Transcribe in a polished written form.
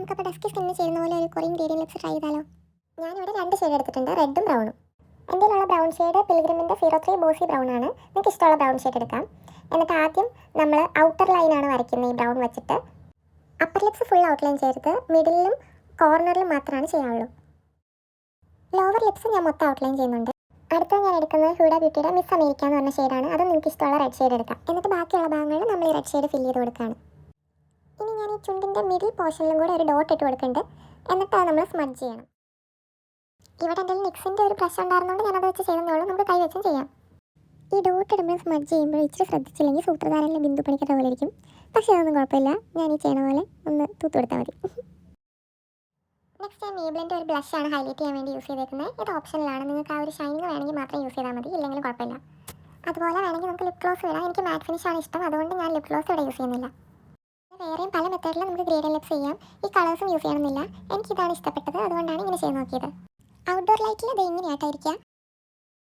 നമുക്കപ്പോൾ ഡസ്കി സ്കിന്നിന് ചേരുന്ന പോലെ ഒരു കൊറിയൻ ഗ്രേഡിയൻ ലിപ്സ് ട്രൈ ചെയ്താലോ? ഞാനിവിടെ 2 ഷെയ്ഡ് എടുത്തിട്ടുണ്ട്, റെഡും ബ്രൗണും. എൻ്റെ കയ്യിലുള്ള ബ്രൗൺ ഷെയ്ഡ് പിൽഗ്രിമിൻ്റെ 03 ബോസി ബ്രൗൺ ആണ്. നിങ്ങൾക്ക് ഇഷ്ടമുള്ള ബ്രൗൺ ഷെയ്ഡ് എടുക്കാം. എന്നിട്ട് ആദ്യം നമ്മൾ ഔട്ടർ ലൈനാണ് വരയ്ക്കുന്നത് ഈ ബ്രൗൺ വെച്ചിട്ട്. അപ്പർ ലിപ്സ് ഫുൾ ഔട്ട്ലൈൻ ചെയ്യരുത്, മിഡിലും കോർണറിലും മാത്രമാണ് ചെയ്യാവുള്ളൂ. ലോവർ ലിപ്സ് ഞാൻ മൊത്തം ഔട്ട്ലൈൻ ചെയ്യുന്നുണ്ട്. അടുത്ത ഞാൻ എടുക്കുന്നത് ഹൂഡ ബ്യൂട്ടിയുടെ മിസ് അമേരിക്ക എന്ന് പറഞ്ഞ ഷെയ്ഡാണ്. അത് നിങ്ങൾക്ക് ഇഷ്ടമുള്ള റെഡ് ഷെയ്ഡ് എടുക്കാം. എന്നിട്ട് ബാക്കിയുള്ള ഭാഗങ്ങളിൽ നമ്മൾ ഈ റെഡ് ഷെയ്ഡ് ഫില്ല് ചെയ്ത് കൊടുക്കുകയാണ്. ഇനി ഞാൻ ഈ ചുണ്ടിൻ്റെ മിഡിൽ പോർഷനിലും കൂടെ ഒരു ഡോട്ട് ഇട്ട് കൊടുക്കുന്നുണ്ട്. എന്നിട്ട് അത് നമ്മൾ സ്മഡ്ജ് ചെയ്യണം. ഇവിടെ എൻ്റെ നിക്സിൻ്റെ ഒരു ബ്രഷ് ഉണ്ടായിരുന്നുകൊണ്ട് ഞാനത് വെച്ച് ചെയ്തെന്നുള്ളൂ. നമുക്ക് കൈ വെച്ചും ചെയ്യാം. ഈ ഡോട്ട് ഇടുമ്പോൾ സ്മഡ്ജ് ചെയ്യുമ്പോൾ ഇച്ചിരി ശ്രദ്ധിച്ചില്ലെങ്കിൽ സൂത്രധാരനിലെ ബിന്ദു പണിക്കരുടെ പോലെ ഇരിക്കും. പക്ഷേ അതൊന്നും കുഴപ്പമില്ല, ഞാൻ ഈ ചെയ്യണ പോലെ ഒന്ന് തൂത്ത് കൊടുത്താൽ മതി. നെക്സ്റ്റ് ഞാൻ മേബ്ലിൻ്റെ ഒരു ബ്ലഷാണ് ഹൈലൈറ്റ് ചെയ്യാൻ വേണ്ടി യൂസ് ചെയ്തേക്കുന്നത്. ഇത് ഓപ്ഷനിലാണ്, നിങ്ങൾക്ക് ആ ഒരു ഷൈനിങ് വേണമെങ്കിൽ മാത്രം യൂസ് ചെയ്താൽ മതി, ഇല്ലെങ്കിലും കുഴപ്പമില്ല. അതുപോലെ വേണമെങ്കിൽ നമുക്ക് ലിപ് ഗ്ലോസ് ഇടാം. എനിക്ക് മാറ്റ് ഫിനിഷാണ് ഇഷ്ടം, അതുകൊണ്ട് ഞാൻ ലിപ് ഗ്ലോസ് ഇവിടെ യൂസ് ചെയ്യുന്നില്ല. വേറെയും പല മെത്തേഡിലും നമുക്ക് ഗ്രേഡിയൻ ലിപ്സ് ചെയ്യാം. ഈ കളേഴ്സും യൂസ് ചെയ്യണമെന്നില്ല. എനിക്കിതാണ് ഇഷ്ടപ്പെട്ടത്, അതുകൊണ്ടാണ് ഇങ്ങനെ ചെയ്ത് നോക്കിയത്. ഔട്ട്ഡോർ ലൈറ്റിൽ ഇത് എങ്ങനെയായിട്ടായിരിക്കുക,